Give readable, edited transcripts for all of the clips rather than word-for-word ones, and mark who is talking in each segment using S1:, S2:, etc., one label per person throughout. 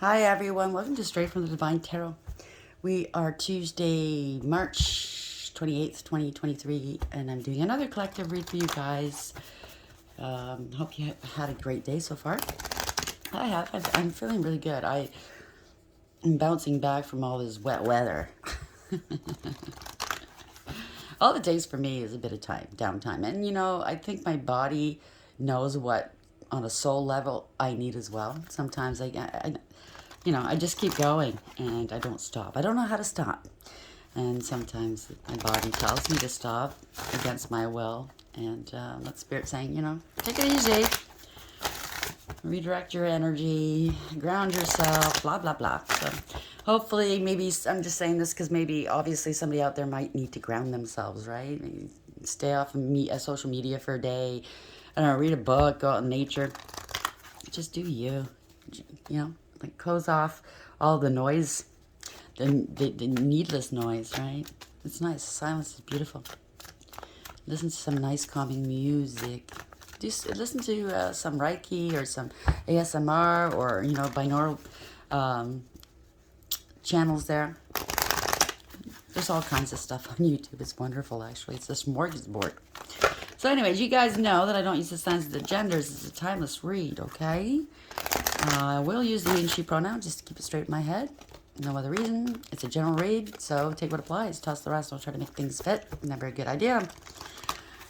S1: Hi everyone, welcome to Straight from the Divine Tarot. We are Tuesday, March 28th, 2023, and I'm doing another collective read for you guys. Hope you had a great day so far. I have. I'm feeling really good. I'm bouncing back from all this wet weather. All it takes for me is a bit of downtime. And I think my body knows what, on a soul level, I need as well. Sometimes I just keep going and I don't stop. I don't know how to stop. And sometimes my body tells me to stop against my will. And that's Spirit saying, take it easy. Redirect your energy, ground yourself, blah, blah, blah. So hopefully, maybe, I'm just saying this because maybe, obviously, somebody out there might need to ground themselves, right? Maybe stay off of social media for a day. I don't know, read a book, go out in nature. Just do you. Like close off all the noise, the needless noise, right? It's nice. Silence is beautiful. Listen to some nice calming music. Just listen to some Reiki or some ASMR or, binaural channels there. There's all kinds of stuff on YouTube. It's wonderful, actually. It's a smorgasbord. So anyways, you guys know that I don't use the signs of the genders. It's a timeless read, okay? I will use the he and she pronoun just to keep it straight in my head. No other reason. It's a general read, so take what applies. Toss the rest. Don't try to make things fit. Never a good idea.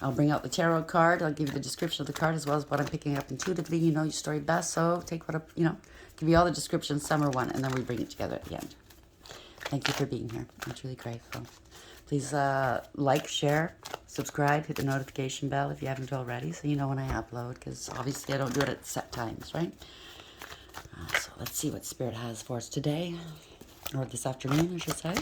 S1: I'll bring out the tarot card. I'll give you the description of the card as well as what I'm picking up intuitively. You know your story best, so take what, give you all the descriptions, some or one, and then we bring it together at the end. Thank you for being here. I'm truly grateful. Please like, share, subscribe, hit the notification bell if you haven't already so you know when I upload, because obviously I don't do it at set times, right? So let's see what Spirit has for us today, or this afternoon, I should say.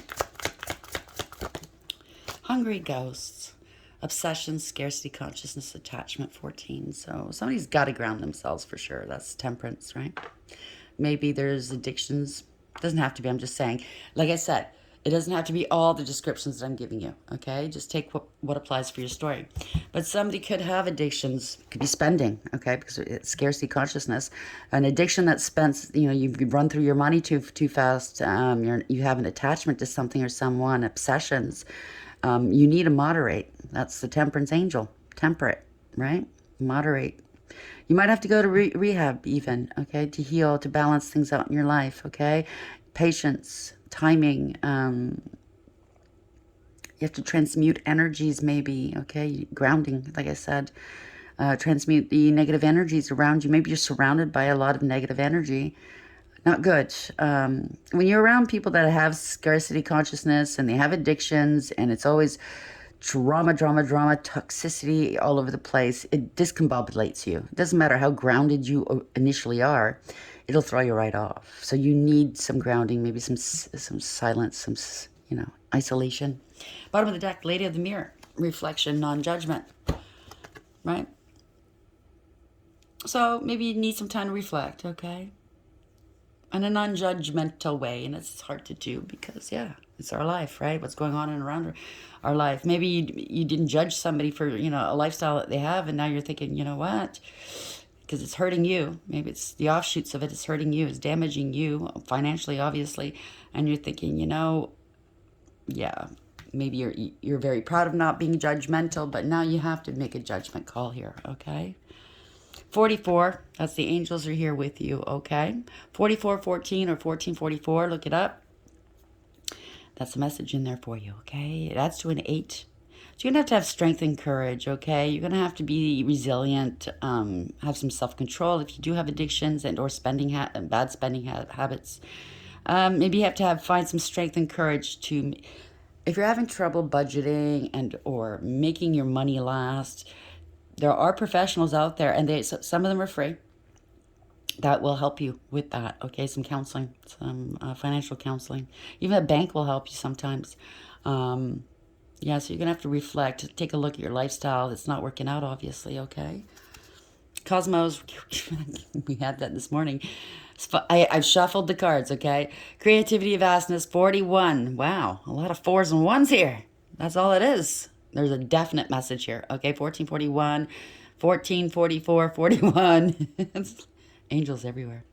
S1: Hungry ghosts. Obsession, scarcity, consciousness, attachment, 14. So somebody's got to ground themselves for sure. That's temperance, right? Maybe there's addictions. Doesn't have to be. I'm just saying. Like I said, it doesn't have to be all the descriptions that I'm giving you, okay? Just take what applies for your story. But somebody could have addictions, could be spending, okay? Because it's scarcity consciousness. An addiction that spends, you've run through your money too fast. You have an attachment to something or someone, obsessions. You need to moderate. That's the temperance angel. Temperate, right? Moderate. You might have to go to rehab even, okay, to heal, to balance things out in your life, okay? Patience, timing. You have to transmute energies maybe, okay? Grounding, like I said. Transmute the negative energies around you. Maybe you're surrounded by a lot of negative energy. Not good. When you're around people that have scarcity consciousness and they have addictions and it's always drama, toxicity all over the place, it discombobulates you. It doesn't matter how grounded you initially are, it'll throw you right off. So you need some grounding, maybe some silence, some, isolation. Bottom of the deck, Lady of the Mirror, reflection, non-judgment, right? So maybe you need some time to reflect, okay? In a non-judgmental way, and it's hard to do because, it's our life, right? What's going on and around our life. Maybe you didn't judge somebody for, a lifestyle that they have, and now you're thinking, you know what? Because it's hurting you. Maybe it's the offshoots of it. It's hurting you. It's damaging you financially, obviously. And you're thinking, maybe you're very proud of not being judgmental, but now you have to make a judgment call here, okay? 44, that's the angels are here with you, okay? 4414 or 1444, look it up. That's a message in there for you, okay? That's to an 8. So you're going to have strength and courage, okay? You're going to have to be resilient, have some self-control if you do have addictions and or bad spending habits. Maybe you have to find some strength and courage to, if you're having trouble budgeting and or making your money last, there are professionals out there, and some of them are free, that will help you with that, okay? Some counseling, some financial counseling. Even a bank will help you sometimes. So you're going to have to reflect, take a look at your lifestyle. It's not working out, obviously, okay? Cosmos, we had that this morning. I've shuffled the cards, okay? Creativity, vastness, 41. Wow, a lot of 4s and 1s here. That's all it is. There's a definite message here, okay? 1441, 1444, 41. Angels everywhere.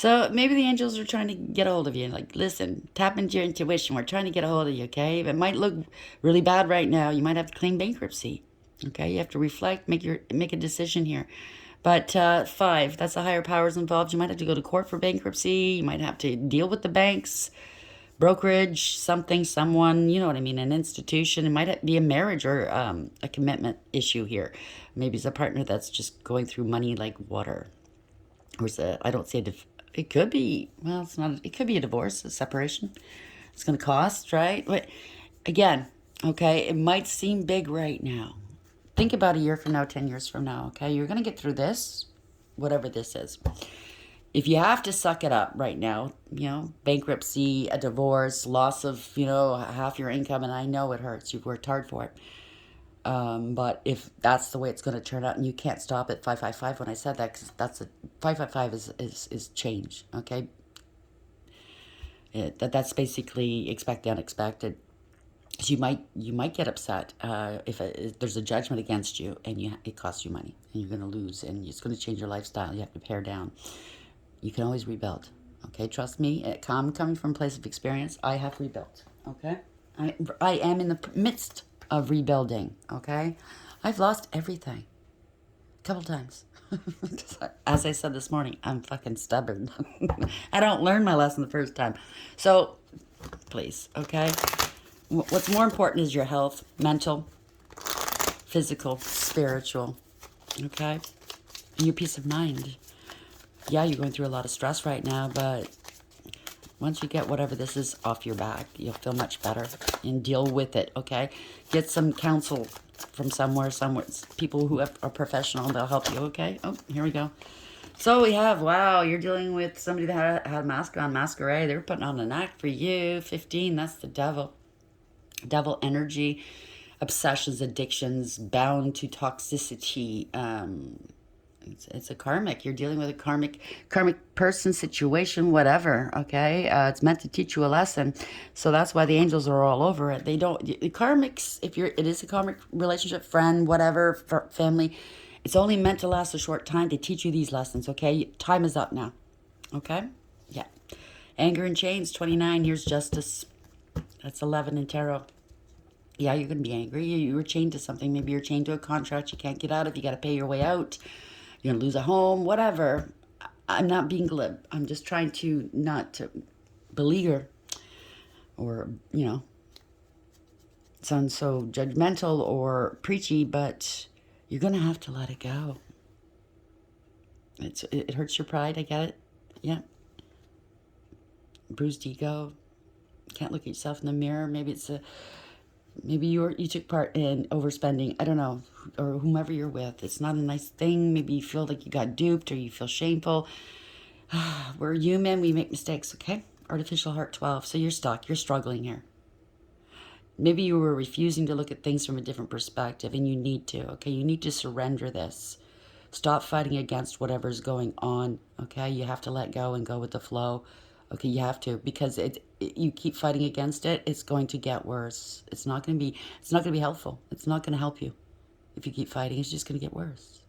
S1: So maybe the angels are trying to get a hold of you. Like, listen, tap into your intuition. We're trying to get a hold of you, okay? It might look really bad right now. You might have to claim bankruptcy, okay? You have to reflect, make a decision here. But 5, that's the higher powers involved. You might have to go to court for bankruptcy. You might have to deal with the banks, brokerage, something, someone, you know what I mean, an institution. It might be a marriage or a commitment issue here. Maybe it's a partner that's just going through money like water. Or is it, I don't see it could be, well, it's not, it could be a divorce, a separation. It's going to cost, right? But again, okay, it might seem big right now. Think about a year from now, 10 years from now, okay? You're going to get through this, whatever this is. If you have to suck it up right now, bankruptcy, a divorce, loss of, half your income, and I know it hurts. You've worked hard for it. But if that's the way it's going to turn out, and you can't stop at 555 when I said that, because that's 555 is change, okay? That's basically expect the unexpected. So you might get upset if there's a judgment against you, and it costs you money, and you're going to lose, and it's going to change your lifestyle. You have to pare down. You can always rebuild, okay? Trust me. I'm coming from a place of experience. I have rebuilt, okay? I am in the midst of rebuilding, okay? I've lost everything a couple times. As I said this morning, I'm fucking stubborn. I don't learn my lesson the first time. So, please, okay? What's more important is your health, mental, physical, spiritual, okay? And your peace of mind. Yeah, you're going through a lot of stress right now, but once you get whatever this is off your back, you'll feel much better and deal with it, okay? Get some counsel from somewhere, people who are professional, they'll help you, okay? Oh, here we go. So we have, wow, you're dealing with somebody that had a mask on, masquerade. They were putting on an act for you. 15, that's the devil. Devil energy, obsessions, addictions, bound to toxicity, it's a karmic. You're dealing with a karmic person, situation, whatever, okay? It's meant to teach you a lesson. So that's why the angels are all over it. The karmics, it is a karmic relationship, friend, whatever, family, it's only meant to last a short time to teach you these lessons, okay? Time is up now, okay? Yeah. Anger and chains, 29, here's justice. That's 11 in tarot. Yeah, you're going to be angry. You were chained to something. Maybe you're chained to a contract you can't get out of. You got to pay your way out. You're going to lose a home, whatever. I'm not being glib. I'm just trying to not to beleaguer or, sound so judgmental or preachy, but you're going to have to let it go. It hurts your pride. I get it. Yeah. Bruised ego. Can't look at yourself in the mirror. Maybe you took part in overspending. I don't know, or whomever you're with. It's not a nice thing. Maybe you feel like you got duped or you feel shameful. We're human. We make mistakes, okay? Artificial heart 12. So you're stuck. You're struggling here. Maybe you were refusing to look at things from a different perspective, and you need to, okay? You need to surrender this. Stop fighting against whatever's going on, okay? You have to let go and go with the flow. Okay, you have to, because you keep fighting against it, it's going to get worse. It's not going to be helpful. It's not going to help you. If you keep fighting, it's just going to get worse.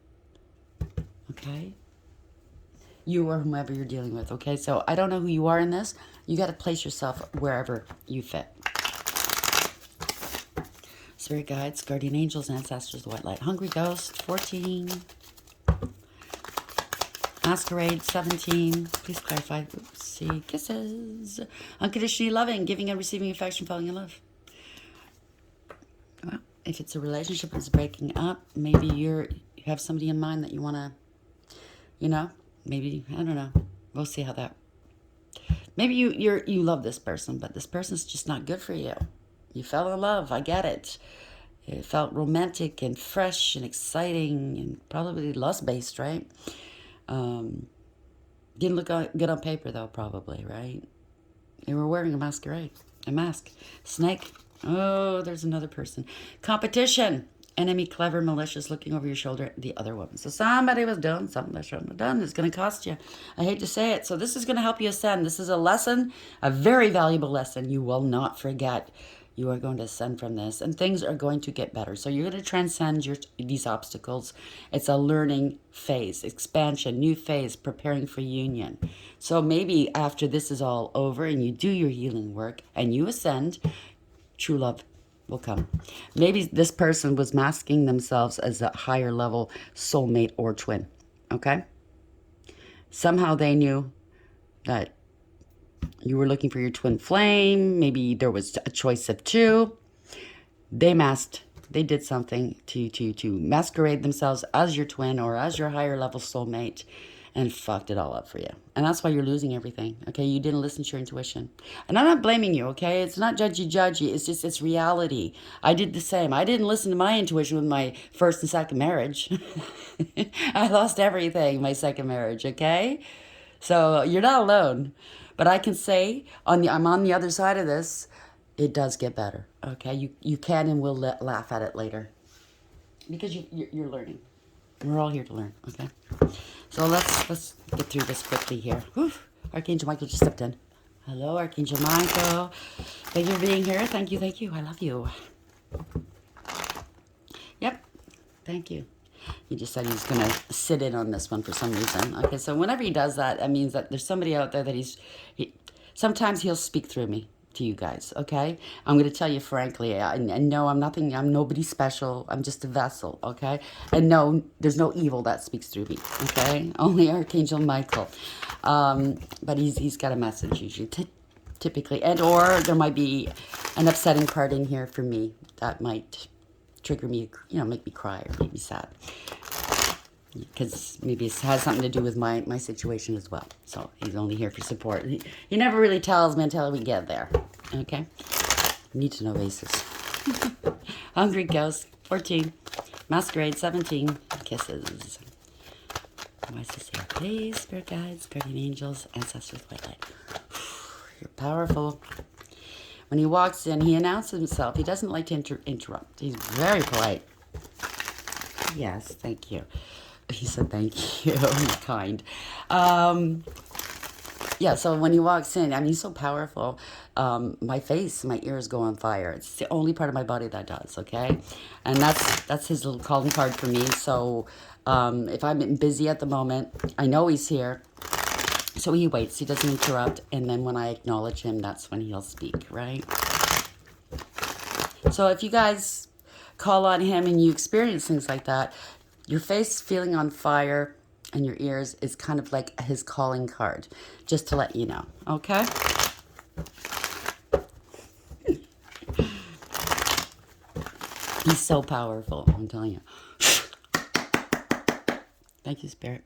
S1: Okay? You or whomever you're dealing with, okay? So I don't know who you are in this. You got to place yourself wherever you fit. Spirit guides, guardian angels, ancestors, the white light. Hungry ghost, 14. Masquerade, 17. Please clarify. Oops, see. Kisses. Unconditionally loving, giving and receiving affection, falling in love. Well, if it's a relationship that's breaking up, maybe you have somebody in mind that you want to, maybe, I don't know. We'll see how that. Maybe you love this person, but this person's just not good for you. You fell in love. I get it. It felt romantic and fresh and exciting and probably lust-based, right? Didn't look good on paper, though, probably, right? They were wearing a mask. Snake. Oh, there's another person. Competition. Enemy, clever, malicious, looking over your shoulder, the other woman. So somebody was doing something they shouldn't have done. It's going to cost you. I hate to say it. So this is going to help you ascend. This is a lesson, a very valuable lesson you will not forget. You are going to ascend from this, and things are going to get better. So you're going to transcend these obstacles. It's a learning phase, expansion, new phase, preparing for union. So maybe after this is all over and you do your healing work and you ascend, true love will come. Maybe this person was masking themselves as a higher level soulmate or twin. Okay? Somehow they knew that you were looking for your twin flame. Maybe there was a choice of two. They masked. They did something to masquerade themselves as your twin or as your higher level soulmate and fucked it all up for you. And that's why you're losing everything. Okay? You didn't listen to your intuition. And I'm not blaming you, okay? It's not judgy. It's just, it's reality. I did the same. I didn't listen to my intuition with my first and second marriage. I lost everything my second marriage, okay? So you're not alone. But I can say, I'm on the other side of this, it does get better, okay? You can and will laugh at it later. Because you're learning. We're all here to learn, okay? So let's get through this quickly here. Whew. Archangel Michael just stepped in. Hello, Archangel Michael. Thank you for being here. Thank you. I love you. Yep. Thank you. He just said he's going to sit in on this one for some reason. Okay, so whenever he does that, that means that there's somebody out there that sometimes he'll speak through me to you guys, okay? I'm going to tell you frankly, and no, I'm nobody special. I'm just a vessel, okay? And no, there's no evil that speaks through me, okay? Only Archangel Michael. But he's got a message usually, typically. And or there might be an upsetting part in here for me that might trigger me, make me cry or make me sad. Because maybe it has something to do with my situation as well. So he's only here for support. He never really tells me until we get there. Okay? Need to know basis. Hungry Ghost, 14. Masquerade, 17. Kisses. Why is this here? Please, spirit guides, guardian angels, ancestors, white light. You're powerful. When he walks in, he announces himself. He doesn't like to interrupt. He's very polite. Yes, thank you. He said thank you. He's kind. Yeah, so when he walks in, he's so powerful. My face, my ears go on fire. It's the only part of my body that does, okay? And that's his little calling card for me. So if I'm busy at the moment, I know he's here. So he waits, he doesn't interrupt, and then when I acknowledge him, that's when he'll speak, right? So if you guys call on him and you experience things like that, your face feeling on fire and your ears is kind of like his calling card, just to let you know, okay? He's so powerful, I'm telling you. Thank you, Spirit.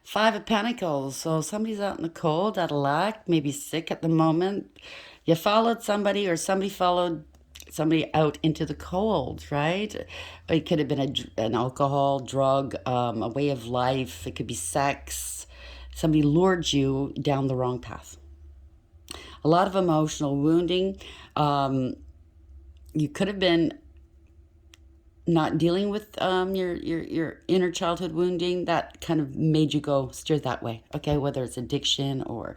S1: 5 of Pentacles. So somebody's out in the cold, out of luck, maybe sick at the moment. You followed somebody or somebody followed somebody out into the cold, right? It could have been an alcohol, drug, a way of life. It could be sex. Somebody lured you down the wrong path. A lot of emotional wounding. You could have been not dealing with your inner childhood wounding that kind of made you go steer that way, okay? Whether it's addiction or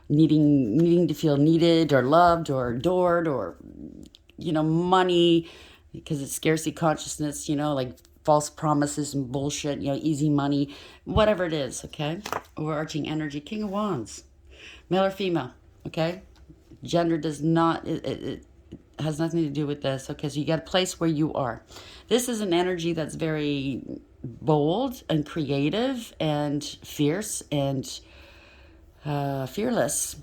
S1: needing to feel needed or loved or adored or money, because it's scarcity consciousness, like false promises and bullshit, easy money, whatever it is, okay? Overarching energy, King of Wands, male or female, okay? Gender does not, it has nothing to do with this, okay? So you got a place where you are. This is an energy that's very bold and creative and fierce and fearless.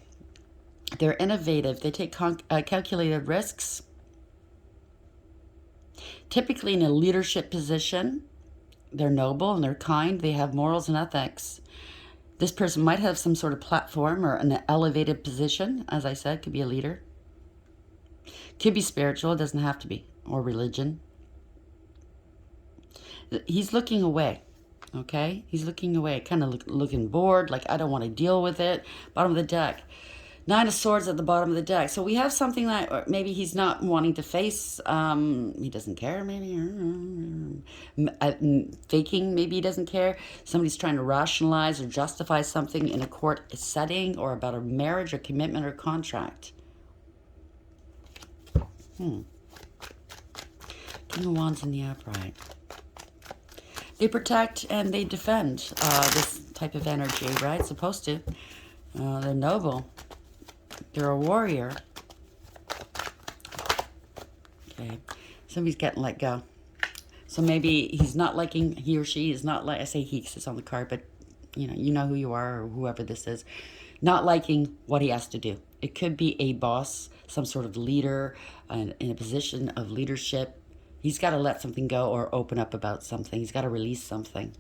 S1: They're innovative. They take calculated risks. Typically in a leadership position. They're noble and they're kind. They have morals and ethics. This person might have some sort of platform or an elevated position. As I said, could be a leader. Could be spiritual, it doesn't have to be, or religion. He's looking away, okay? He's looking away, kind of looking bored, like I don't want to deal with it. Bottom of the deck. 9 of Swords at the bottom of the deck. So we have something that maybe he's not wanting to face. He doesn't care, maybe. Faking, maybe he doesn't care. Somebody's trying to rationalize or justify something in a court setting or about a marriage or commitment or contract. King of Wands in the upright. They protect and they defend this type of energy, right? Supposed to. They're noble. They're a warrior. Okay. Somebody's getting let go. So maybe he's not liking, he or she is not like, I say he because it's on the card, but you know who you are or whoever this is, not liking what he has to do. It could be a boss, some sort of leader in a position of leadership. He's got to let something go or open up about something. He's got to release something.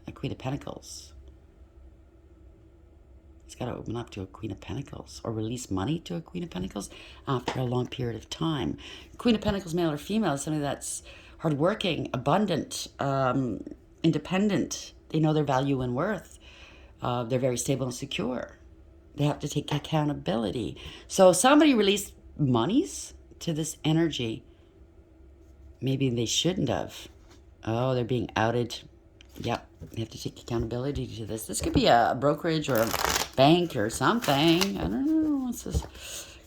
S1: A Queen of Pentacles. He's got to open up to a Queen of Pentacles or release money to a Queen of Pentacles after a long period of time. Queen of Pentacles, male or female, is somebody that's hardworking, abundant, independent. They know their value and worth. They're very stable and secure. They have to take accountability. So somebody released monies to this energy. Maybe they shouldn't have. Oh, they're being outed. Yep, they have to take accountability to this. This could be a brokerage or a bank or something. I don't know. What's this?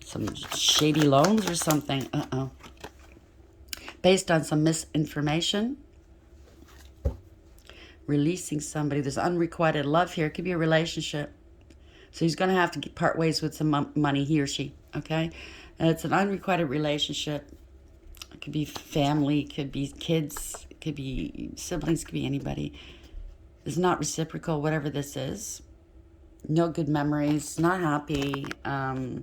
S1: Some shady loans or something. Based on some misinformation. Releasing somebody. There's unrequited love here. It could be a relationship. So he's going to have to part ways with some money, he or she. Okay? And it's an unrequited relationship. It could be family, it could be kids, it could be siblings, it could be anybody. It's not reciprocal, whatever this is. No good memories, not happy. There's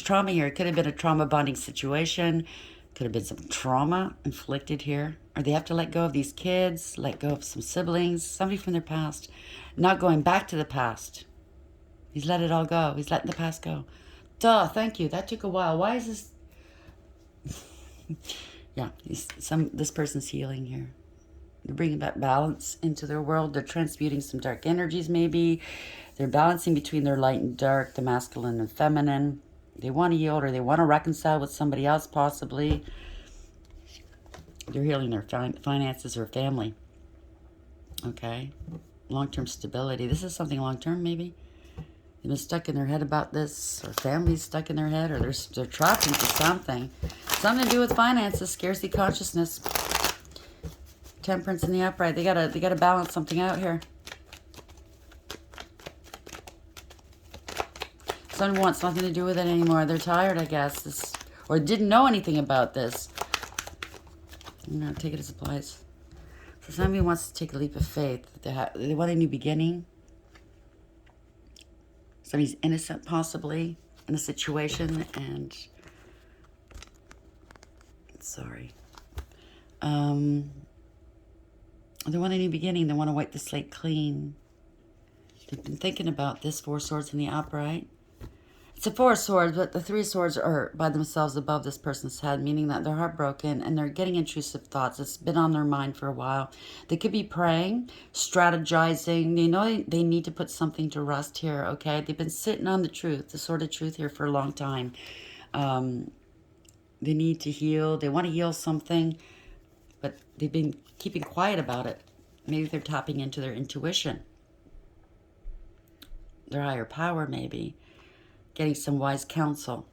S1: trauma here. It could have been a trauma bonding situation. Could have been some trauma inflicted here. Or they have to let go of these kids, let go of some siblings, somebody from their past. Not going back to the past. He's let it all go. He's letting the past go. Duh, thank you. That took a while. Why is this... Yeah, this person's healing here. They're bringing back balance into their world. They're transmuting some dark energies, maybe. They're balancing between their light and dark, the masculine and feminine. They want to yield or they want to reconcile with somebody else, possibly. They're healing their finances or family. Okay. Long-term stability. This is something long-term, maybe. They've been stuck in their head about this, or family's stuck in their head, or they're trapped into something. Something to do with finances, scarcity consciousness. Temperance in the upright. They gotta balance something out here. Someone wants nothing to do with it anymore. They're tired, I guess, or didn't know anything about this. Take it as applies. So somebody wants to take a leap of faith. They want a new beginning. Somebody's innocent, possibly, in a situation, and... Sorry. They want a new beginning. They want to wipe the slate clean. They've been thinking about this. 4 swords in the upright. It's a 4 of swords, but the 3 of swords are by themselves above this person's head, meaning that they're heartbroken and they're getting intrusive thoughts. It's been on their mind for a while. They could be praying, strategizing. They know they need to put something to rest here, okay? They've been sitting on the truth, the sword of truth here for a long time. They need to heal. They want to heal something, but they've been keeping quiet about it. Maybe they're tapping into their intuition, their higher power, maybe. Getting some wise counsel.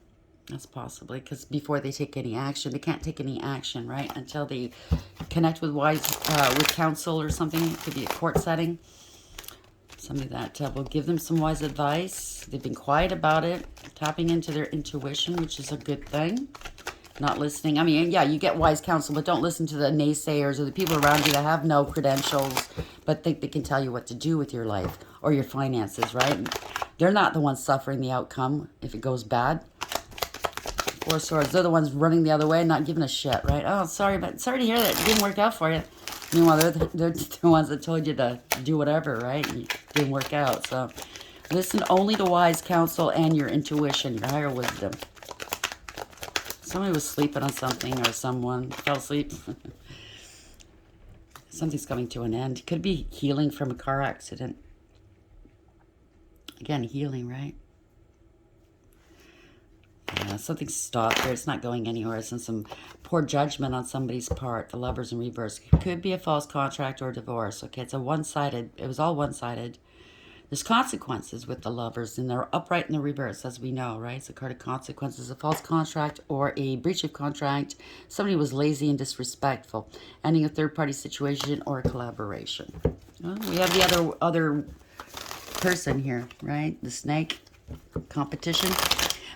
S1: That's possibly because before they take any action, they can't take any action, right? Until they connect with with counsel or something. It could be a court setting. Somebody that will give them some wise advice. They've been quiet about it, tapping into their intuition, which is a good thing. Not listening. I mean, yeah, you get wise counsel, but don't listen to the naysayers or the people around you that have no credentials, but think they can tell you what to do with your life or your finances, right? They're not the ones suffering the outcome if it goes bad. 4 swords. They're the ones running the other way and not giving a shit, right? Oh, sorry to hear that. It didn't work out for you. Meanwhile, they're the ones that told you to do whatever, right? And it didn't work out. So listen only to wise counsel and your intuition, your higher wisdom. Somebody was sleeping on something or someone fell asleep. Something's coming to an end. Could be healing from a car accident. Again, healing, right? Yeah, something's stopped there. It's not going anywhere. It's in some poor judgment on somebody's part. The Lovers in reverse. It could be a false contract or a divorce. Okay, it's a one-sided. It was all one-sided. There's consequences with the Lovers, and they're upright in the reverse, as we know, right? It's a card of consequences, a false contract or a breach of contract. Somebody was lazy and disrespectful, ending a third-party situation or a collaboration. Well, we have the other person here, right? The snake, competition.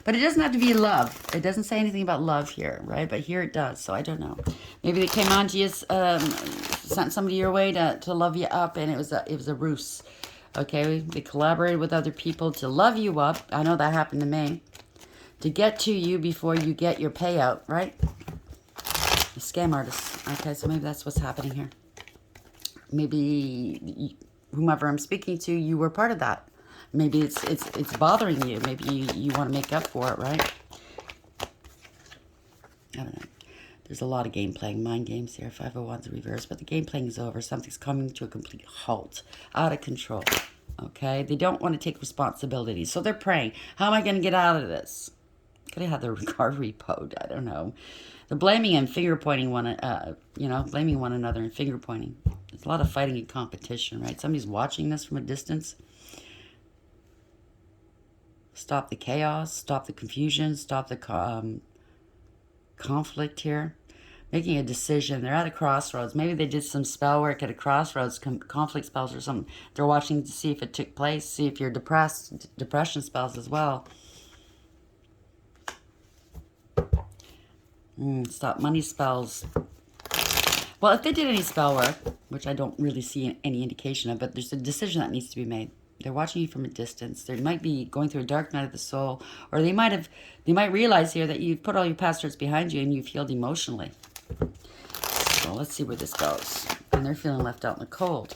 S1: But it doesn't have to be love. It doesn't say anything about love here, right? But here it does, so I don't know. Maybe they came on to you, sent somebody your way to love you up, and it was a ruse. Okay, they collaborated with other people to love you up. I know that happened to me. To get to you before you get your payout, right? A scam artist. Okay, so maybe that's what's happening here. Maybe whomever I'm speaking to, you were part of that. Maybe it's bothering you. Maybe you want to make up for it, right? I don't know. There's a lot of game playing, mind games here. 501's reverse, but the game playing is over. Something's coming to a complete halt, out of control. Okay, they don't want to take responsibility, so they're praying. How am I going to get out of this? Could have had their car repoed. I don't know. They're blaming and finger pointing blaming one another and finger pointing. There's a lot of fighting and competition, right? Somebody's watching this from a distance. Stop the chaos, stop the confusion, stop the conflict here. Making a decision. They're at a crossroads. Maybe they did some spell work at a crossroads, conflict spells or something. They're watching to see if it took place, see if you're depressed, depression spells as well. Stop money spells. Well, if they did any spell work, which I don't really see any indication of, but there's a decision that needs to be made. They're watching you from a distance. They might be going through a dark night of the soul, or they might realize here that you've put all your past hurts behind you and you've healed emotionally. So let's see where this goes. And they're feeling left out in the cold.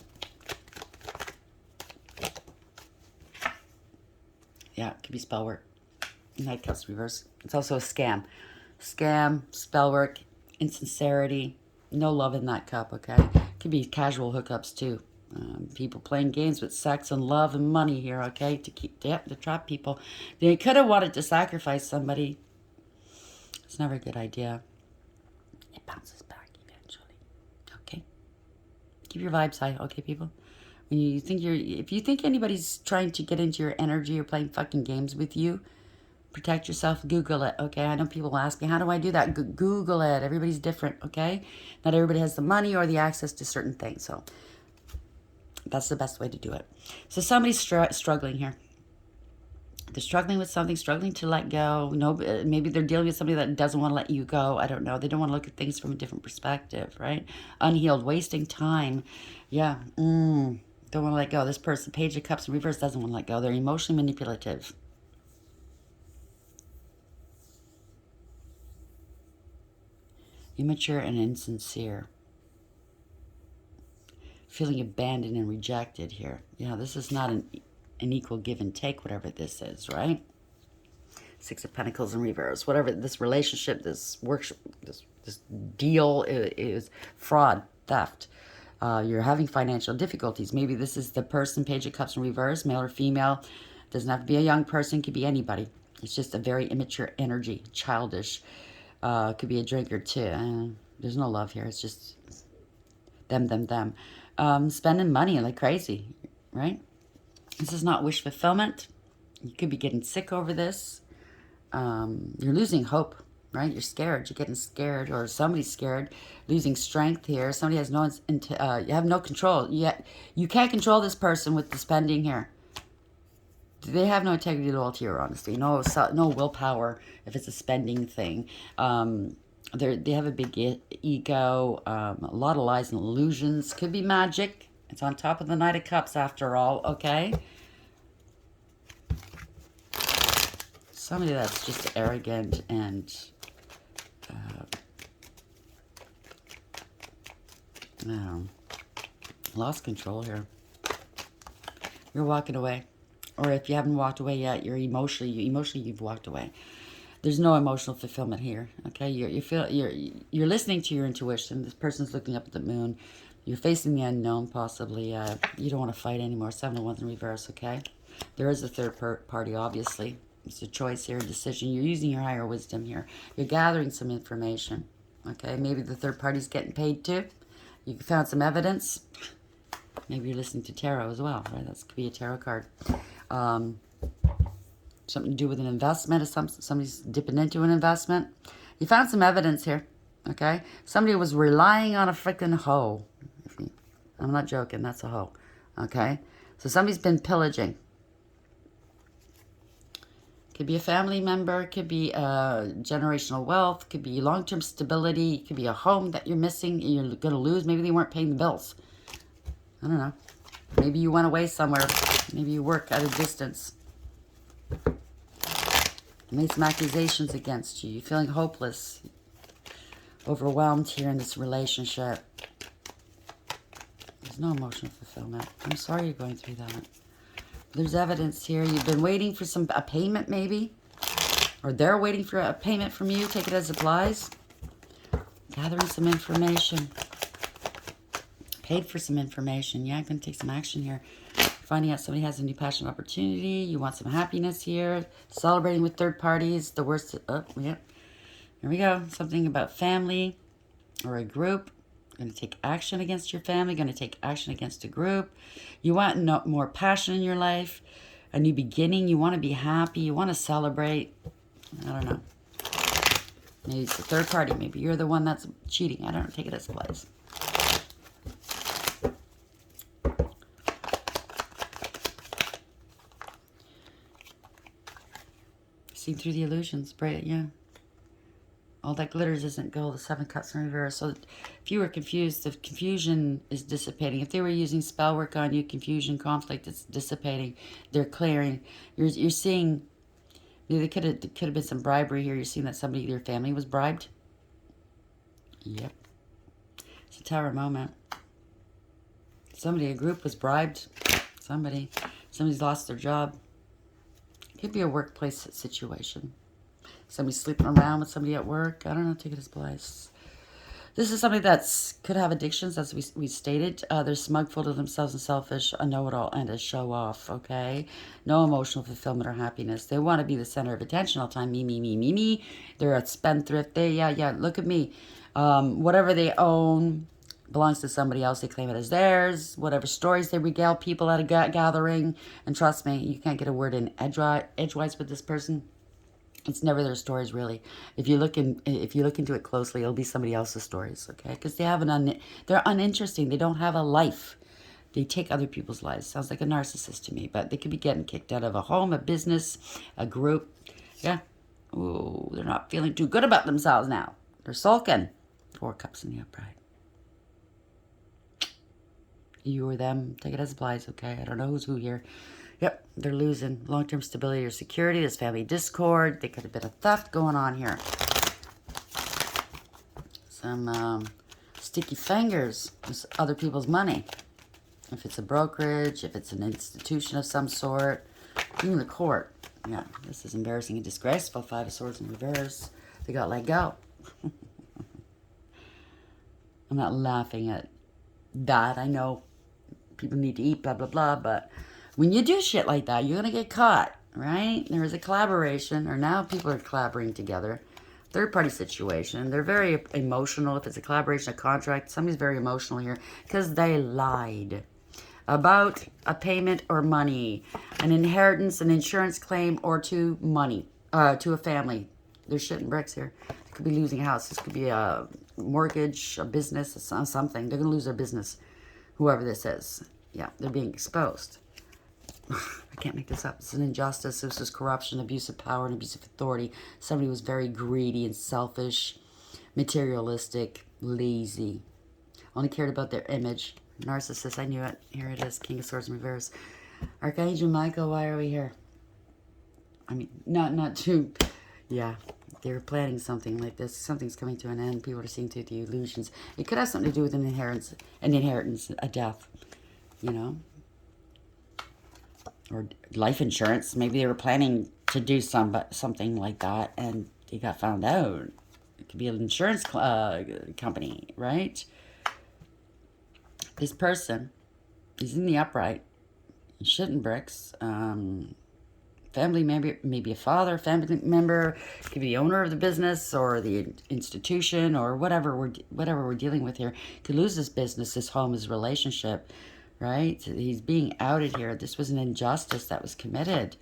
S1: Yeah, it could be spell work. Knight Cups reverse. It's also a scam. Scam, spell work, insincerity, no love in that cup, okay? Could be casual hookups too. People playing games with sex and love and money here, okay? To trap people. They could have wanted to sacrifice somebody. It's never a good idea. It bounces back eventually. Okay? Keep your vibes high, okay, people? When you think if you think anybody's trying to get into your energy or playing fucking games with you, protect yourself. Google it, okay? I know people ask me, how do I do that? Google it. Everybody's different, okay? Not everybody has the money or the access to certain things, so that's the best way to do it. So somebody's struggling here. They're struggling with something, struggling to let go. No, maybe they're dealing with somebody that doesn't want to let you go. I don't know. They don't want to look at things from a different perspective, right? Unhealed, wasting time. Yeah. Don't want to let go. This person, Page of Cups in reverse, doesn't want to let go. They're emotionally manipulative. Immature and insincere. Feeling abandoned and rejected here. Yeah, this is not an equal give and take, whatever this is, right? Six of Pentacles in reverse. Whatever this relationship, this work, this deal is fraud, theft. You're having financial difficulties. Maybe this is the person, Page of Cups in reverse, male or female. Doesn't have to be a young person. Could be anybody. It's just a very immature energy, childish. Could be a drinker too. There's no love here. It's just them. Spending money like crazy, right? This is not wish fulfillment. You could be getting sick over this. You're losing hope, right? You're scared. You're getting scared, or somebody's scared. Losing strength here. Somebody has no, you have no control. You can't control this person with the spending here. They have no integrity, loyalty, or honesty. No willpower if it's a spending thing. They have a big ego. A lot of lies and illusions. Could be magic. It's on top of the Knight of Cups after all, okay? Somebody that's just arrogant and lost control here. You're walking away. Or if you haven't walked away yet, you're emotionally you've walked away. There's no emotional fulfillment here, okay? You're listening to your intuition. This person's looking up at the moon. You're facing the unknown, possibly. You don't want to fight anymore. 7 of Wands in reverse, okay? There is a third party, obviously. It's a choice here, a decision. You're using your higher wisdom here. You're gathering some information, okay? Maybe the third party's getting paid too. You found some evidence. Maybe you're listening to tarot as well, right? That could be a tarot card. Something to do with an investment, or somebody's dipping into an investment. You found some evidence here, okay? Somebody was relying on a freaking hoe. I'm not joking, that's a hoe, okay? So somebody's been pillaging. Could be a family member, could be generational wealth, could be long-term stability, could be a home that you're missing and you're going to lose. Maybe they weren't paying the bills. I don't know. Maybe you went away somewhere. Maybe you work at a distance. Made some accusations against you. You're feeling hopeless, overwhelmed here in this relationship. There's no emotional fulfillment. I'm sorry you're going through that. There's evidence here. You've been waiting for a payment maybe. Or they're waiting for a payment from you. Take it as applies. Gathering some information. Paid for some information. Yeah, I'm going to take some action here. Finding out somebody has a new passion opportunity. You want some happiness here. Celebrating with third parties. The worst. Oh, yeah. Here we go. Something about family or a group. Going to take action against your family. Going to take action against a group. You want more passion in your life. A new beginning. You want to be happy. You want to celebrate. I don't know. Maybe it's a third party. Maybe you're the one that's cheating. I don't know. Take it as applies. See through the illusions. Bright, yeah. All that glitters isn't gold. The 7 cups in reverse. So if you were confused, the confusion is dissipating. If they were using spell work on you, confusion, conflict, it's dissipating. They're clearing. You're seeing, there could have been some bribery here. You're seeing that somebody, your family was bribed. Yep. It's a tower moment. Somebody, a group was bribed. Somebody's lost their job. Could be a workplace situation. Somebody's sleeping around with somebody at work. I don't know, take it as applies. This is somebody that could have addictions, as we stated. They're smug, full of themselves and selfish, a know-it-all, and a show-off, okay? No emotional fulfillment or happiness. They want to be the center of attention all the time. Me, me, me, me, me. They're a spendthrift. Yeah, look at me. Whatever they own belongs to somebody else. They claim it as theirs. Whatever stories they regale people at a gathering. And trust me, you can't get a word in edgewise with this person. It's never their stories, really. If you look into it closely, it'll be somebody else's stories, okay? Because they have they're uninteresting. They don't have a life. They take other people's lives. Sounds like a narcissist to me, but they could be getting kicked out of a home, a business, a group. Yeah. Ooh, they're not feeling too good about themselves now. They're sulking. 4 cups in the upright. You or them, take it as applies, okay? I don't know who's who here. Yep, they're losing long-term stability or security. There's family discord. There could have been a theft going on here. Some sticky fingers with other people's money. If it's a brokerage, if it's an institution of some sort, even the court. Yeah, this is embarrassing and disgraceful. 5 of Swords in reverse. They got let go. I'm not laughing at that. I know people need to eat, blah, blah, blah, but when you do shit like that, you're going to get caught, right? There is a collaboration, or now people are collaborating together. Third-party situation. They're very emotional. If it's a collaboration, a contract, somebody's very emotional here because they lied about a payment or money, an inheritance, an insurance claim, or to money, to a family. They're shitting bricks here. They could be losing a house. This could be a mortgage, a business, something. They're going to lose their business, whoever this is. Yeah, they're being exposed. I can't make this up. It's an injustice. This is corruption, abuse of power, and abuse of authority. Somebody was very greedy and selfish, materialistic, lazy. Only cared about their image. Narcissist, I knew it. Here it is. King of Swords in reverse. Archangel Michael, why are we here? I mean, not to... Yeah, they were planning something like this. Something's coming to an end. People are seeing through the illusions. It could have something to do with an inheritance, a death, you know? Or life insurance. Maybe they were planning to do something like that, and they got found out. It could be an insurance company, right? This person is in the upright, shitting bricks. Family member, maybe a father, family member, could be the owner of the business or the institution or whatever we're dealing with here. Could lose this business, this home, his relationship. right? He's being outed here. This was an injustice that was committed.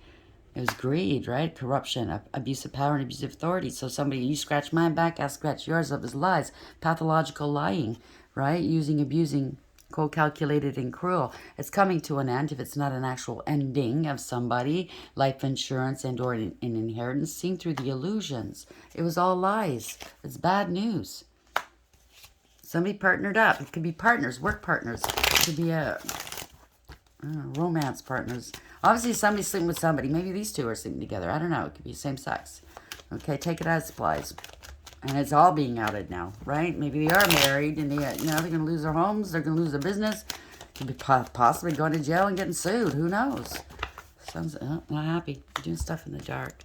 S1: It was greed, right? Corruption, abuse of power, and abuse of authority. So somebody, you scratch my back, I'll scratch yours of his lies. Pathological lying, right? Using, abusing, cold, calculated, and cruel. It's coming to an end if it's not an actual ending of somebody. Life insurance and or an inheritance seen through the illusions. It was all lies. It's bad news. Somebody partnered up. It could be partners, work partners. It could be romance partners. Obviously, somebody's sleeping with somebody. Maybe these two are sleeping together. I don't know. It could be same sex. Okay, take it as supplies. And it's all being outed now, right? Maybe they are married and they're going to lose their homes. They're going to lose their business. Could be possibly going to jail and getting sued. Who knows? Sounds not happy. Doing stuff in the dark.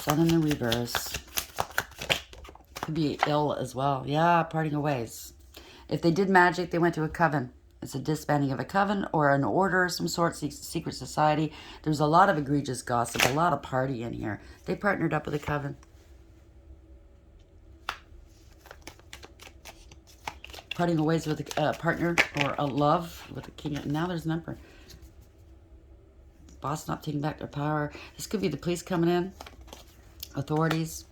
S1: Sun in the reverse. Could be ill as well. Yeah, parting of ways. If they did magic, they went to a coven. It's a disbanding of a coven or an order of some sort, secret society. There's a lot of egregious gossip, a lot of party in here. They partnered up with a coven. Parting of ways with a partner or a love with a king. Now there's an emperor. Boss not taking back their power. This could be the police coming in. Authorities.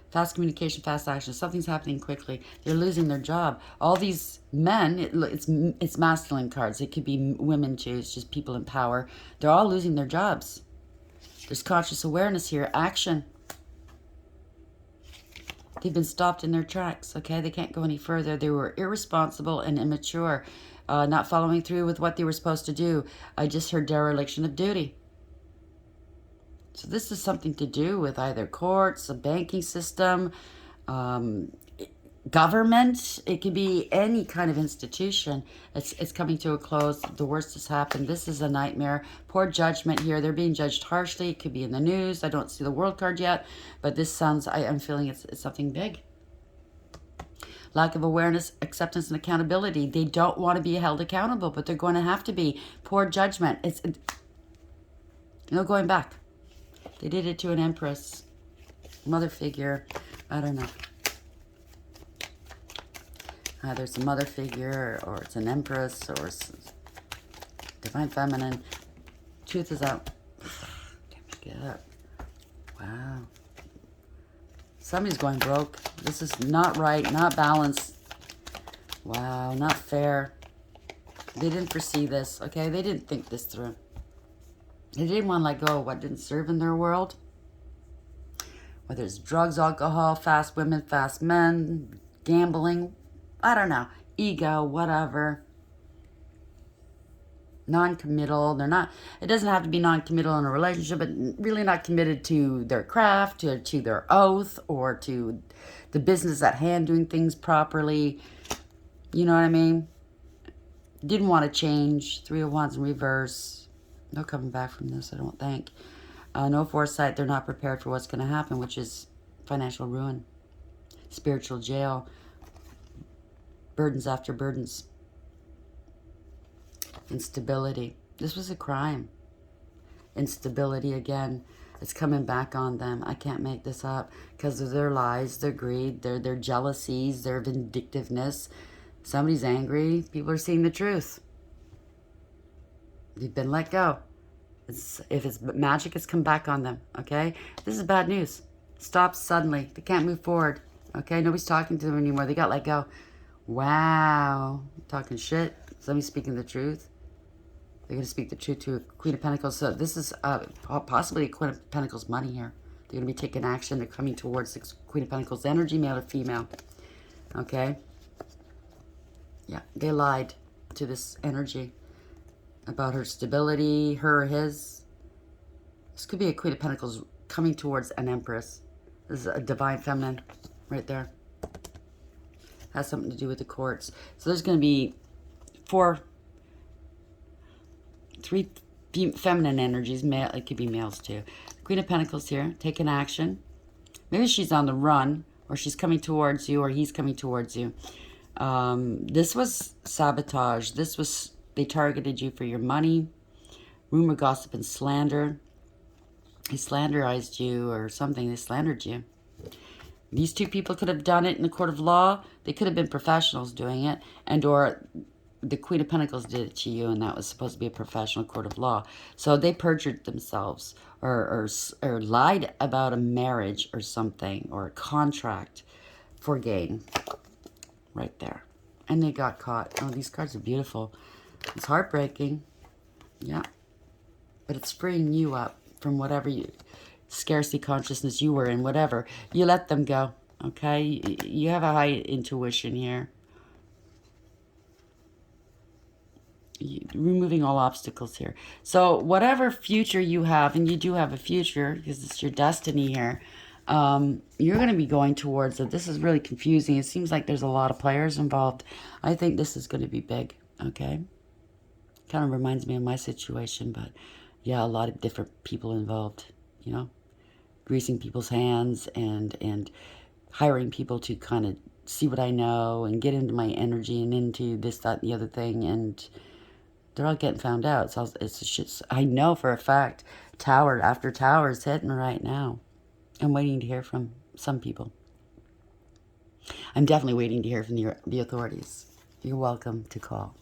S1: Fast communication, fast action. Something's happening quickly. They're losing their job. All these men, it's masculine cards. It could be women too. It's just people in power. They're all losing their jobs. There's conscious awareness here. Action. They've been stopped in their tracks. Okay, they can't go any further. They were irresponsible and immature, not following through with what they were supposed to do. I just heard dereliction of duty. So this is something to do with either courts, a banking system, government. It could be any kind of institution. It's coming to a close. The worst has happened. This is a nightmare. Poor judgment here. They're being judged harshly. It could be in the news. I don't see the world card yet, but this sounds, I'm feeling it's something big. Lack of awareness, acceptance, and accountability. They don't want to be held accountable, but they're going to have to be. Poor judgment. It's no going back. They did it to an empress, mother figure. I don't know. Either it's a mother figure, or it's an empress, or it's divine feminine. Truth is out. Can't make it up. Wow. Somebody's going broke. This is not right, not balanced. Wow, not fair. They didn't foresee this, okay? They didn't think this through. They didn't want to let go of what didn't serve in their world. Whether it's drugs, alcohol, fast women, fast men, gambling, I don't know, ego, whatever. Non-committal. They're not, it doesn't have to be non-committal in a relationship, but really not committed to their craft, to their oath, or to the business at hand, doing things properly. You know what I mean? Didn't want to change. Three of Wands in reverse. No coming back from this, I don't think. No foresight. They're not prepared for what's going to happen, which is financial ruin. Spiritual jail. Burdens after burdens. Instability. This was a crime. Instability again. It's coming back on them. I can't make this up. Because of their lies, their greed, their jealousies, their vindictiveness. Somebody's angry. People are seeing the truth. They've been let go. If it's magic, it's come back on them, okay? This is bad news. Stops suddenly. They can't move forward, okay? Nobody's talking to them anymore. They got let go. Wow. Talking shit. Somebody's speaking the truth. They're going to speak the truth to a Queen of Pentacles. So this is possibly a Queen of Pentacles money here. They're going to be taking action. They're coming towards the Queen of Pentacles energy, male or female, okay? Yeah, they lied to this energy about her stability, her or his. This could be a Queen of Pentacles coming towards an Empress. This is a divine feminine right there. Has something to do with the courts. So there's going to be three feminine energies. Male, it could be males too. Queen of Pentacles here, taking action. Maybe she's on the run, or she's coming towards you, or he's coming towards you. This was sabotage. This was, they targeted you for your money. Rumor, gossip, and slander. They slanderized you or something. They slandered you. These two people could have done it in the court of law. They could have been professionals doing it, and or the Queen of Pentacles did it to you, and that was supposed to be a professional court of law. So they perjured themselves, or lied about a marriage or something, or a contract for gain. Right there. And they got caught. Oh, these cards are beautiful. It's heartbreaking. Yeah. But it's freeing you up from whatever scarcity consciousness you were in, whatever. You let them go, okay? You have a high intuition here. Removing all obstacles here. So whatever future you have, and you do have a future because it's your destiny here, you're going to be going towards it. This is really confusing. It seems like there's a lot of players involved. I think this is going to be big, okay? Kind of reminds me of my situation, but yeah, a lot of different people involved, you know? Greasing people's hands and hiring people to kind of see what I know and get into my energy and into this, that, and the other thing, and they're all getting found out. So it's just, I know for a fact, tower after tower is hitting right now. I'm waiting to hear from some people. I'm definitely waiting to hear from the authorities. You're welcome to call.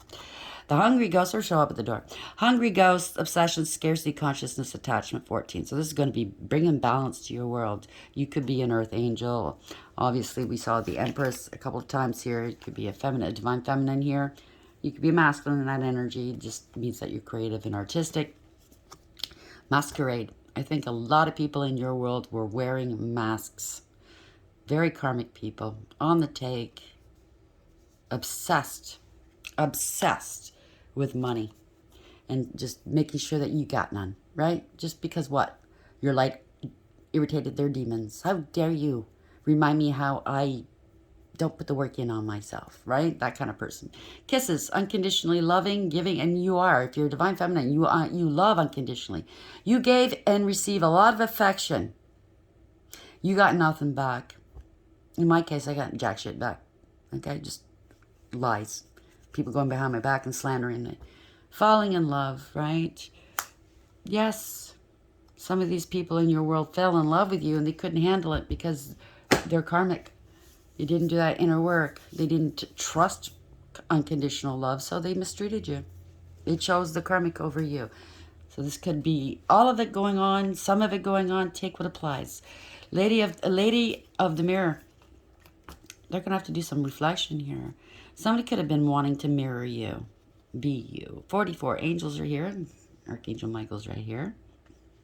S1: The hungry ghosts, or show up at the door. Hungry ghosts, obsession, scarcity, consciousness, attachment, 14. So this is going to be bringing balance to your world. You could be an earth angel. Obviously, we saw the Empress a couple of times here. It could be a feminine, a divine feminine here. You could be masculine in that energy. It just means that you're creative and artistic. Masquerade. I think a lot of people in your world were wearing masks. Very karmic people. On the take. Obsessed with money. And just making sure that you got none. Right? Just because what? Your light irritated their demons. How dare you remind me how I don't put the work in on myself, right? That kind of person. Kisses, unconditionally loving, giving, and you are. If you're a divine feminine, you love unconditionally. You gave and receive a lot of affection. You got nothing back. In my case, I got jack shit back. Okay, just lies. People going behind my back and slandering it. Falling in love, right? Yes, some of these people in your world fell in love with you and they couldn't handle it because they're karmic. You didn't do that inner work. They didn't trust unconditional love, so they mistreated you. They chose the karmic over you. So this could be all of it going on, some of it going on. Take what applies. Lady of the mirror. They're going to have to do some reflection here. Somebody could have been wanting to mirror you, be you. 44 angels are here. Archangel Michael's right here.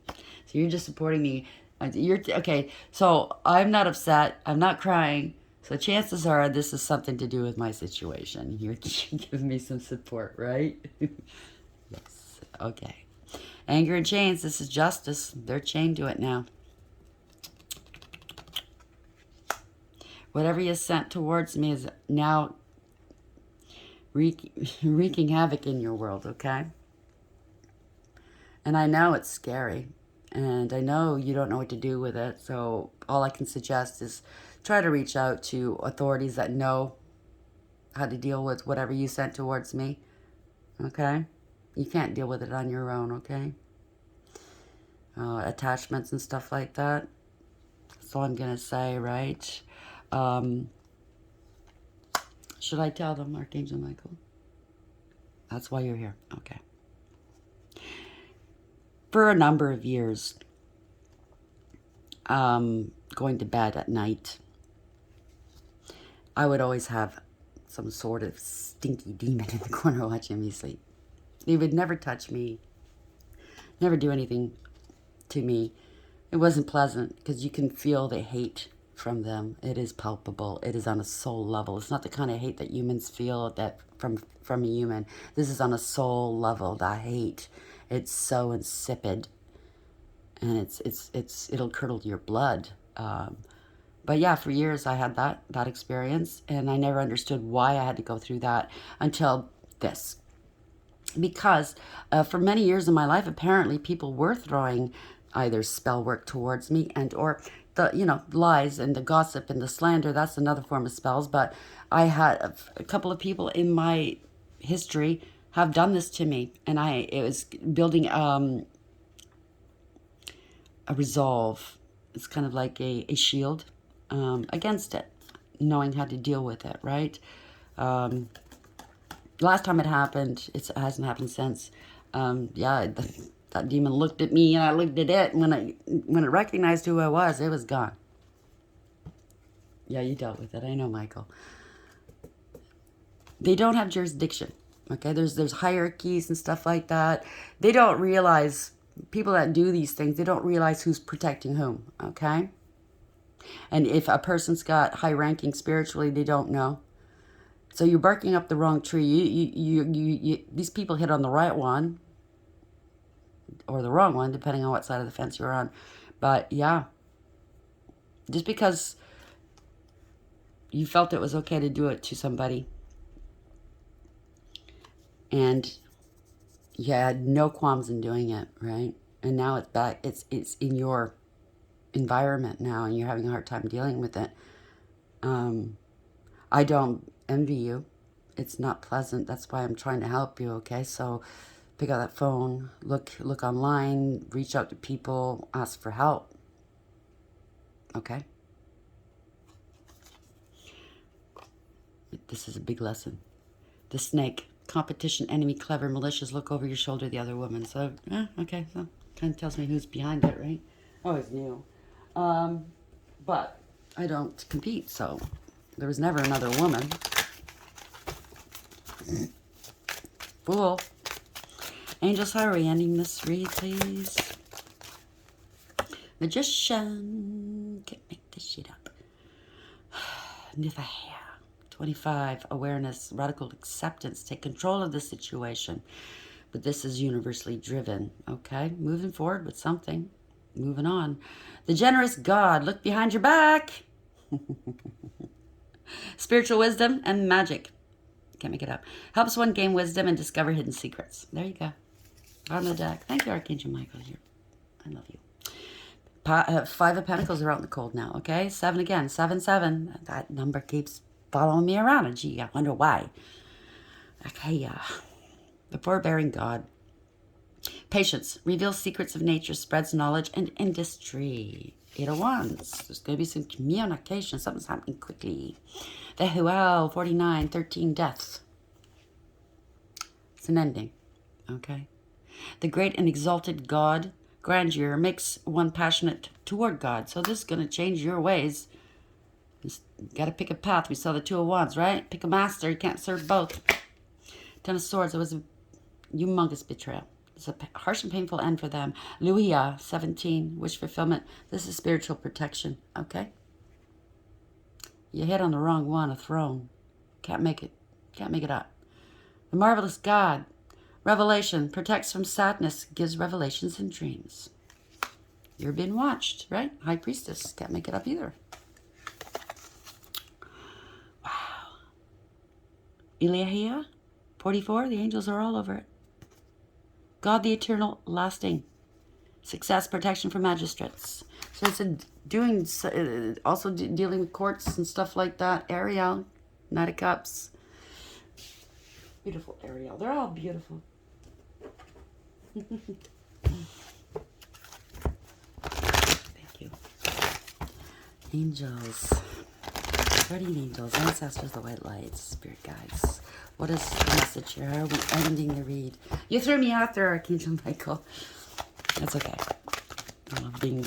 S1: So you're just supporting me. Okay, so I'm not upset. I'm not crying. So chances are this is something to do with my situation. You're giving me some support, right? Yes. Okay. Anger and chains. This is justice. They're chained to it now. Whatever you sent towards me is now wreaking havoc in your world, okay? And I know it's scary. And I know you don't know what to do with it. So all I can suggest is try to reach out to authorities that know how to deal with whatever you sent towards me. Okay? You can't deal with it on your own, okay? Attachments and stuff like that. That's all I'm going to say, right? Should I tell them, Archangel Michael? That's why you're here. Okay. For a number of years, going to bed at night, I would always have some sort of stinky demon in the corner watching me sleep. They would never touch me, never do anything to me. It wasn't pleasant because you can feel the hate from them. It is palpable. It is on a soul level. It's not the kind of hate that humans feel that from a human. This is on a soul level, the hate. It's so insipid, and it'll curdle your blood. But yeah, for years I had that experience, and I never understood why I had to go through that until this. Because for many years in my life, apparently people were throwing either spell work towards me and or the lies and the gossip and the slander. That's another form of spells. But I had a couple of people in my history have done this to me, and it was building a resolve. It's kind of like a shield against it, knowing how to deal with it, right? Last time it happened, it hasn't happened since. Yeah, that demon looked at me and I looked at it. And when it recognized who I was, it was gone. Yeah, you dealt with it. I know, Michael. They don't have jurisdiction. Okay, there's hierarchies and stuff like that. They don't realize, people that do these things, they don't realize who's protecting whom. Okay, and if a person's got high ranking spiritually, they don't know. So you're barking up the wrong tree. These people hit on the right one or the wrong one, depending on what side of the fence you're on. But yeah, just because you felt it was okay to do it to somebody and you had no qualms in doing it, right? And now it's back. It's in your environment now, and you're having a hard time dealing with it. I don't envy you. It's not pleasant. That's why I'm trying to help you, okay? So pick up that phone, look online, reach out to people, ask for help. Okay? This is a big lesson. The snake. Competition, enemy, clever, malicious, look over your shoulder, the other woman. So, okay. So kind of tells me who's behind it, right? Always knew. But I don't compete, so there was never another woman. Fool. Angels, how are we ending this read, please? Magician. Can't make this shit up. Nifahaya. 25. Awareness. Radical acceptance. Take control of the situation. But this is universally driven. Okay? Moving forward with something. Moving on. The generous God. Look behind your back. Spiritual wisdom and magic. Can't make it up. Helps one gain wisdom and discover hidden secrets. There you go. On the deck. Thank you, Archangel Michael. I love you. Five of Pentacles are out in the cold now. Okay? 7 again. 7. That number keeps following me around. And gee, I wonder why. Okay, the forbearing God. Patience. Reveals secrets of nature. Spreads knowledge and industry. 8 of Wands. There's going to be some communication. Something's happening quickly. The Huel. 49. 13. Death. It's an ending. Okay? The great and exalted God. Grandeur makes one passionate toward God. So this is going to change your ways. You got to pick a path. We saw the 2 of Wands, right? Pick a master. You can't serve both. 10 of Swords. It was a humongous betrayal. It's a harsh and painful end for them. Luia, 17. Wish fulfillment. This is spiritual protection. Okay? You hit on the wrong one. A throne. Can't make it. Can't make it up. The marvelous God. Revelation. Protects from sadness. Gives revelations and dreams. You're being watched, right? High Priestess. Can't make it up either. Wow. Eliahia, 44. The angels are all over it. God the eternal, lasting. Success, protection for magistrates. So it's also dealing with courts and stuff like that. Ariel, Knight of Cups. Beautiful Ariel. They're all beautiful. Thank you. Angels. Guardian angels, ancestors, the white lights, spirit guides. What is the message here? How are we ending the read? You threw me out there, Archangel Michael. That's okay.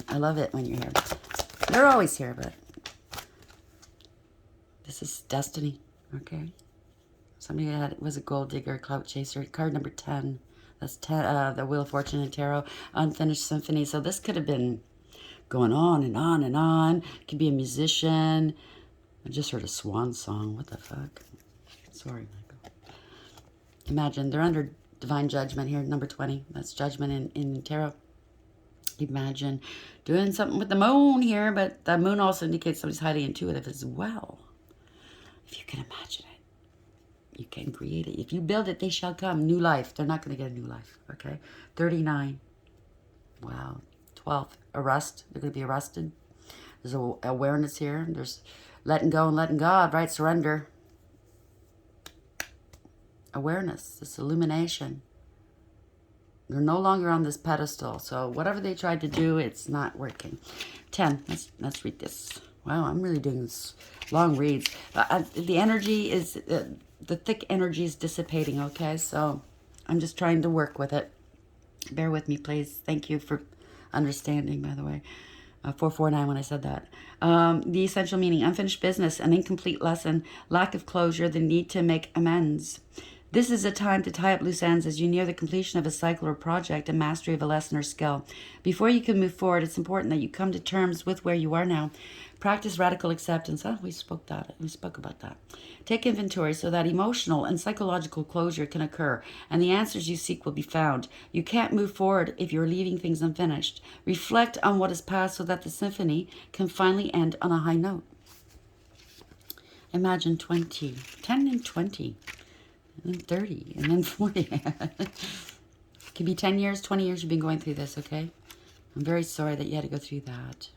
S1: I love it when you're here. They're always here, but this is destiny. Okay. Somebody was a gold digger, clout chaser. Card number 10. That's 10. The Wheel of Fortune and Tarot. Unfinished Symphony. So this could have been going on and on and on. Could be a musician. I just heard a swan song. What the fuck? Sorry, Michael. Imagine they're under divine judgment here. Number 20. That's judgment in tarot. Imagine doing something with the moon here, but the moon also indicates somebody's highly intuitive as well. If you can imagine it. You can create it. If you build it, they shall come. New life. They're not going to get a new life. Okay? 39. Wow. 12. Arrest. They're going to be arrested. There's awareness here. There's letting go and letting God, right? Surrender. Awareness. This illumination. They're no longer on this pedestal. So whatever they tried to do, it's not working. 10. Let's read this. Wow, I'm really doing this long reads. The energy is, the thick energy is dissipating, okay? So I'm just trying to work with it. Bear with me, please. Thank you for understanding, by the way. 449 when I said that. The essential meaning, unfinished business, an incomplete lesson, lack of closure, the need to make amends. This is a time to tie up loose ends as you near the completion of a cycle or project and mastery of a lesson or skill. Before you can move forward, it's important that you come to terms with where you are now. Practice radical acceptance. We spoke about that. Take inventory so that emotional and psychological closure can occur and the answers you seek will be found. You can't move forward if you're leaving things unfinished. Reflect on what has passed so that the symphony can finally end on a high note. Imagine 20, 10 and 20. And then 30, and then 40. It could be 10 years, 20 years you've been going through this, okay? I'm very sorry that you had to go through that.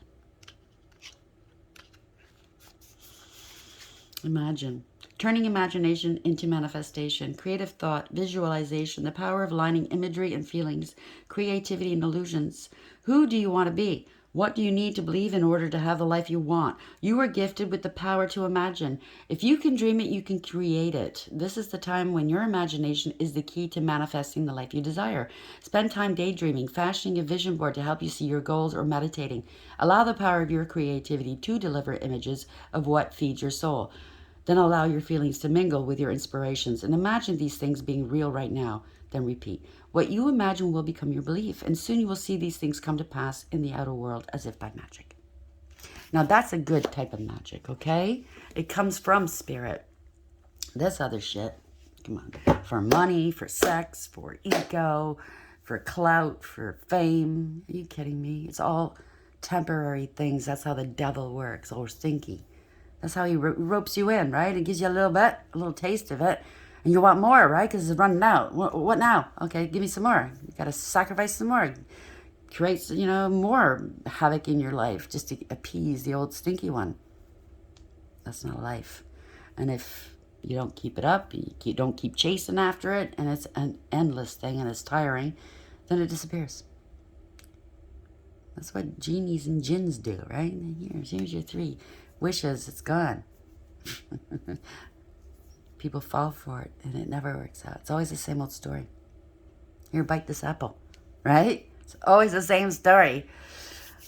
S1: Imagine. Turning imagination into manifestation. Creative thought, visualization, the power of aligning imagery and feelings, creativity and illusions. Who do you want to be? What do you need to believe in order to have the life you want? You are gifted with the power to imagine. If you can dream it, you can create it. This is the time when your imagination is the key to manifesting the life you desire. Spend time daydreaming, fashioning a vision board to help you see your goals, or meditating. Allow the power of your creativity to deliver images of what feeds your soul. Then allow your feelings to mingle with your inspirations and imagine these things being real right now. Then repeat. What you imagine will become your belief, and soon you will see these things come to pass in the outer world as if by magic. Now that's a good type of magic, okay? It comes from spirit. This other shit, come on, for money, for sex, for ego, for clout, for fame. Are you kidding me? It's all temporary things. That's how the devil works, all stinky. That's how he ropes you in, right? It gives you a little bit, a little taste of it. And you want more, right? Because it's running out. What now? Okay, give me some more. You got to sacrifice some more. Create, more havoc in your life just to appease the old stinky one. That's not life. And if you don't keep it up, you don't keep chasing after it, and it's an endless thing and it's tiring, then it disappears. That's what genies and jinns do, right? And here's your 3 wishes. It's gone. People fall for it, and it never works out. It's always the same old story. Here, bite this apple, right? It's always the same story.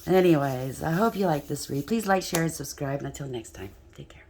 S1: Anyways, I hope you like this read. Please like, share, and subscribe. And until next time, take care.